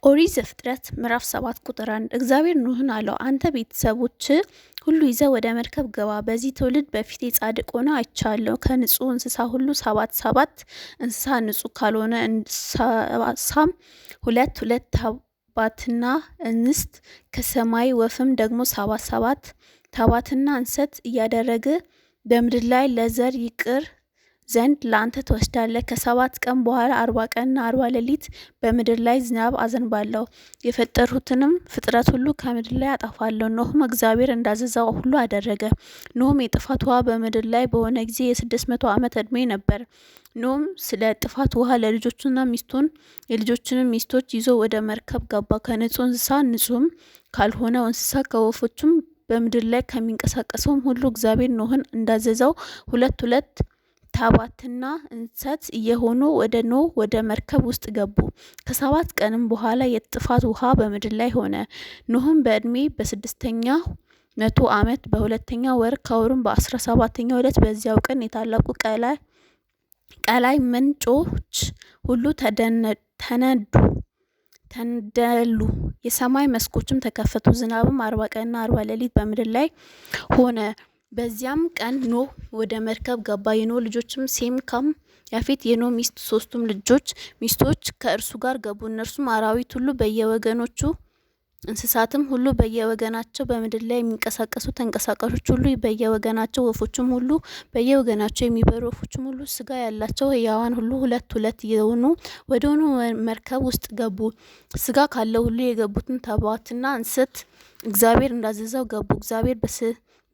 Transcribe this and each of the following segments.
ኦሪት ዘፍጥረት ምዕራፍ 7 ቁጥር 1 እግዚአብሔር ኖኅን አለው፣ አንተ ቤተሰቦች ሁሉ ይዘህ ወደ መርከብ ግባ። በዚህ ትውልድ በፊቴ ጻድቅ ሆነው አይቻለሁ። ከንጹህ እንስሳ ሁሉ ሰባት እንስሳ፣ ንጹህ ካልሆነ እንስሳም ሁለት ተባትና እንስት፣ ከሰማይ ወፍም ደግሞ ሰባት ተባትና እንስት እያደረግህ በምድር ላይ ለዘር ይቀር ዘንድ ለአንተ ትወስዳለህ። ከ7 ቀን በኋላ 40 ቀንና 40 ሌሊት በምድር ላይ ዝናብ አዘንባለሁ፣ የፈጠርሁትንም ፍጥረት ሁሉ ከምድር ላይ አጠፋለሁ። ኖኅም እግዚአብሔር እንዳዘዘው ሁሉ አደረገ። ኖኅም የጥፋት ውሃ በምድር ላይ በሆነ ጊዜ የ600 ዓመት ዕድሜ ነበር። ኖኅም ስለ ጥፋት ውሃ ለልጆቹና ሚስቱን የልጆቹንም ሚስቶች ይዞ ወደ መርከብ ገባ። ከንጹህ እንስሳ ንጹህም ካልሆነው እንስሳ ከወፎችም በምድር ላይ ከሚንቀሳቀሰውም ሁሉ እግዚአብሔር ኖኅን እንዳዘዘው ሁለት ተባትና እንስት እየሆኑ ወደ ኖኅ ወደ መርከብ ውስጥ ገቡ። ከ7 ቀንም በኋላ የጥፋት ውሃ በምድር ላይ ሆነ። ኖኅም በዕድሜ በ6ኛው መቶ ዓመት በ2ኛው ወር ከወሩም በ17ኛው ዕለት በዚያው ቀን የታላቁ ቀላይ ምንጮች ሁሉ ተነደሉ፣ የሰማይ መስኮችም ተከፈቱ። ዝናብም 40 ቀንና 40 ሌሊት በምድር ላይ ሆነ። በዚያም ቀን ኖኅ ወደ መርከብ ገባ። የኖኅ ልጆችም ሴም፣ ካም፣ ያፌት፣ የኖኅ ሚስት ሶስቱም ልጆች ሚስቶች ከእርሱ ጋር ገቡ። እነርሱም አራዊት ሁሉ በየወገኖቹ፣ እንስሳትም ሁሉ በየወገናቸው፣ በምድር ላይ የሚንቀሳቀሱ ተንቀሳቃሾች ሁሉ በየወገናቸው፣ ወፎችም ሁሉ በየወገናቸው፣ የሚበሩ ወፎችም ሁሉ፣ ስጋ ያላቸው ሕያዋን ሁሉ ሁለት የሆኑ ወደ ኖኅ መርከብ ውስጥ ገቡ። ስጋ ካለው ሁሉ የገቡትን ተባትና እንስት እግዚአብሔር እንዳዘዘው ገቡ። እግዚአብሔር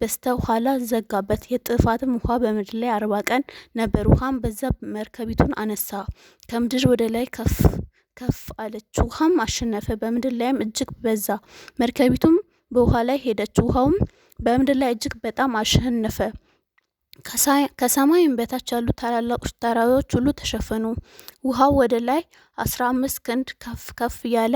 በስተ ኋላ ዘጋበት። የጥፋትም ውሃ በምድር ላይ 40 ቀን ነበር። ውሃም በዛ፣ መርከቢቱን አነሳ፣ ከምድር ወደ ላይ ከፍ አለች። ውሃም አሸነፈ፣ በምድር ላይም እጅግ በዛ። መርከቢቱም በውሃ ላይ ሄደች፣ ውሃውም በምድር ላይ እጅግ በጣም አሸነፈ። ከሰማይም በታች ያሉ ታላላቆች ተራራዎች ሁሉ ተሸፈኑ። ውሃው ወደ ላይ 15 ክንድ ከፍ ያለ፣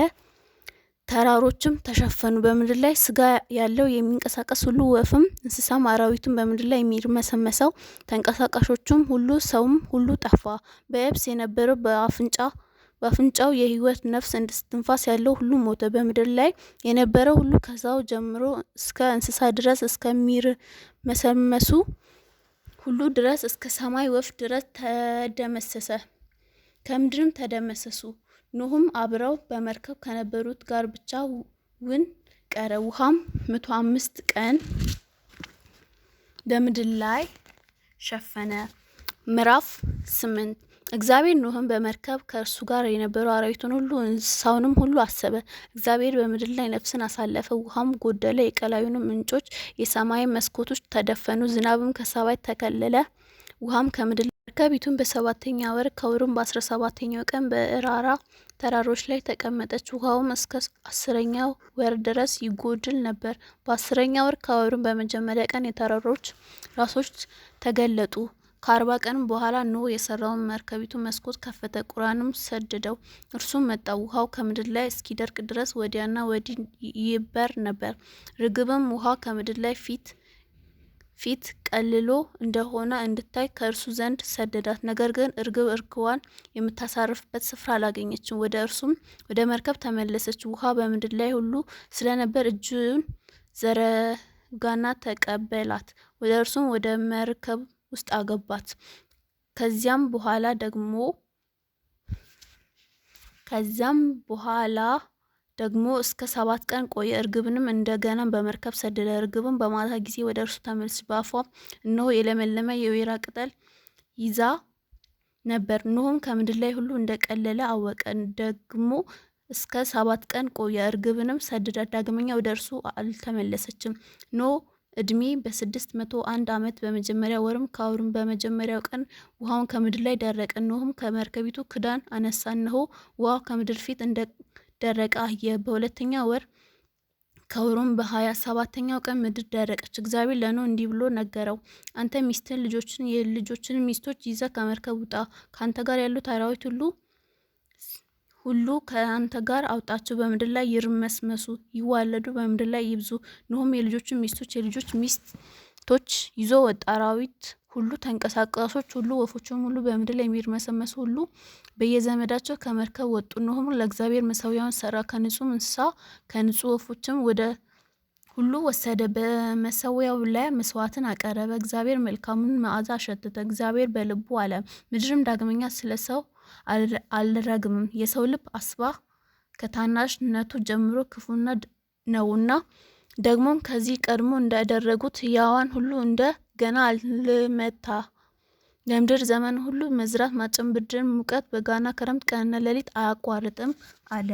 ተራሮችም ተሸፈኑ። በምድር ላይ ስጋ ያለው የሚንቀሳቀስ ሁሉ፣ ወፍም፣ እንስሳም፣ አራዊቱም፣ በምድር ላይ የሚርመሰመሰው ተንቀሳቃሾቹም ሁሉ፣ ሰውም ሁሉ ጠፋ። በየብስ የነበረው በአፍንጫው የሕይወት ነፍስ እስትንፋስ ያለው ሁሉ ሞተ። በምድር ላይ የነበረው ሁሉ ከሰው ጀምሮ እስከ እንስሳ ድረስ፣ እስከሚርመሰመሱ ሁሉ ድረስ፣ እስከ ሰማይ ወፍ ድረስ ተደመሰሰ፣ ከምድርም ተደመሰሱ። ኖኅም አብረው በመርከብ ከነበሩት ጋር ብቻውን ቀረ። ውሃም 105 ቀን በምድር ላይ ሸፈነ። ምዕራፍ 8 እግዚአብሔር ኖኅን በመርከብ ከእርሱ ጋር የነበሩ አራዊትን ሁሉ እንስሳውንም ሁሉ አሰበ። እግዚአብሔር በምድር ላይ ነፍስን አሳለፈ። ውሃም ጎደለ፣ የቀላዩንም ምንጮች የሰማይ መስኮቶች ተደፈኑ፣ ዝናብም ከሰማይ ተከለለ፣ ውሃም ከምድር መርከቢቱም በ7ኛ ወር ከወሩም በ17ኛው ቀን በዕራራ ተራሮች ላይ ተቀመጠች። ውሃውም እስከ 10ኛው ወር ድረስ ይጎድል ነበር። በ10ኛው ወር ከወሩም በመጀመሪያ ቀን የተራሮች ራሶች ተገለጡ። ከ40 ቀን በኋላ ኖኅ የሰራውን መርከቢቱ መስኮት ከፈተ፣ ቁራንም ሰደደው፣ እርሱም መጣ። ውሃው ከምድር ላይ እስኪደርቅ ድረስ ወዲያና ወዲህ ይበር ነበር። ርግብም ውሃ ከምድር ላይ ፊት ቀልሎ እንደሆነ እንድታይ ከእርሱ ዘንድ ሰደዳት። ነገር ግን እርግብ እርግቧን የምታሳርፍበት ስፍራ አላገኘችም። ወደ እርሱም ወደ መርከብ ተመለሰች። ውሃ በምድር ላይ ሁሉ ስለነበር እጁን ዘረጋና ተቀበላት፣ ወደ እርሱም ወደ መርከብ ውስጥ አገባት። ከዚያም በኋላ ደግሞ እስከ 7 ቀን ቆየ። እርግብንም እንደገና በመርከብ ሰደደ። እርግብም በማታ ጊዜ ወደ እርሱ ተመለሰች፣ በአፏም እነሆ የለመለመ የወይራ ቅጠል ይዛ ነበር። ኖኅም ከምድር ላይ ሁሉ እንደቀለለ አወቀ። ደግሞ እስከ 7 ቀን ቆየ። እርግብንም ሰደዳት፣ ዳግመኛ ወደ እርሱ አልተመለሰችም። ኖኅ ዕድሜ በ601 ዓመት በመጀመሪያ ወርም ከወሩም በመጀመሪያው ቀን ውሃውን ከምድር ላይ ደረቀ። ኖኅም ከመርከቢቱ ክዳን አነሳ፣ እነሆ ውሃው ከምድር ፊት ደረቀ አየ። በ2ኛ ወር ከወሩም በ27ኛው ቀን ምድር ደረቀች። እግዚአብሔር ለኖኅ እንዲህ ብሎ ነገረው፣ አንተ ሚስትህን፣ ልጆችን፣ የልጆችን ሚስቶች ይዘህ ከመርከብ ውጣ። ከአንተ ጋር ያሉት አራዊት ሁሉ ከአንተ ጋር አውጣቸው፣ በምድር ላይ ይርመስመሱ፣ ይዋለዱ፣ በምድር ላይ ይብዙ። ኖኅም የልጆቹን ሚስቶች፣ የልጆች ሚስቶች ይዞ ወጣ። አራዊት ሁሉ ተንቀሳቃሾች ሁሉ ወፎችም ሁሉ በምድር ላይ የሚርመሰመሱ ሁሉ በየዘመዳቸው ከመርከብ ወጡ። ኖኅም ለእግዚአብሔር መሠዊያውን ሰራ፣ ከንጹህ እንስሳ ከንጹህ ወፎችም ወደ ሁሉ ወሰደ። በመሠዊያው ላይ መስዋዕትን አቀረበ። እግዚአብሔር መልካሙን መዓዛ አሸተተ። እግዚአብሔር በልቡ አለ፣ ምድርም ዳግመኛ ስለ ሰው አልረግምም። የሰው ልብ አስባ ከታናሽነቱ ጀምሮ ክፉ ነውና፣ ደግሞም ከዚህ ቀድሞ እንዳደረጉት ሕያዋን ሁሉ እንደ ገና አልመታ። የምድር ዘመን ሁሉ መዝራት፣ ማጨድ፣ ብድር፣ ሙቀት፣ በጋና ክረምት፣ ቀንና ሌሊት አያቋርጥም አለ።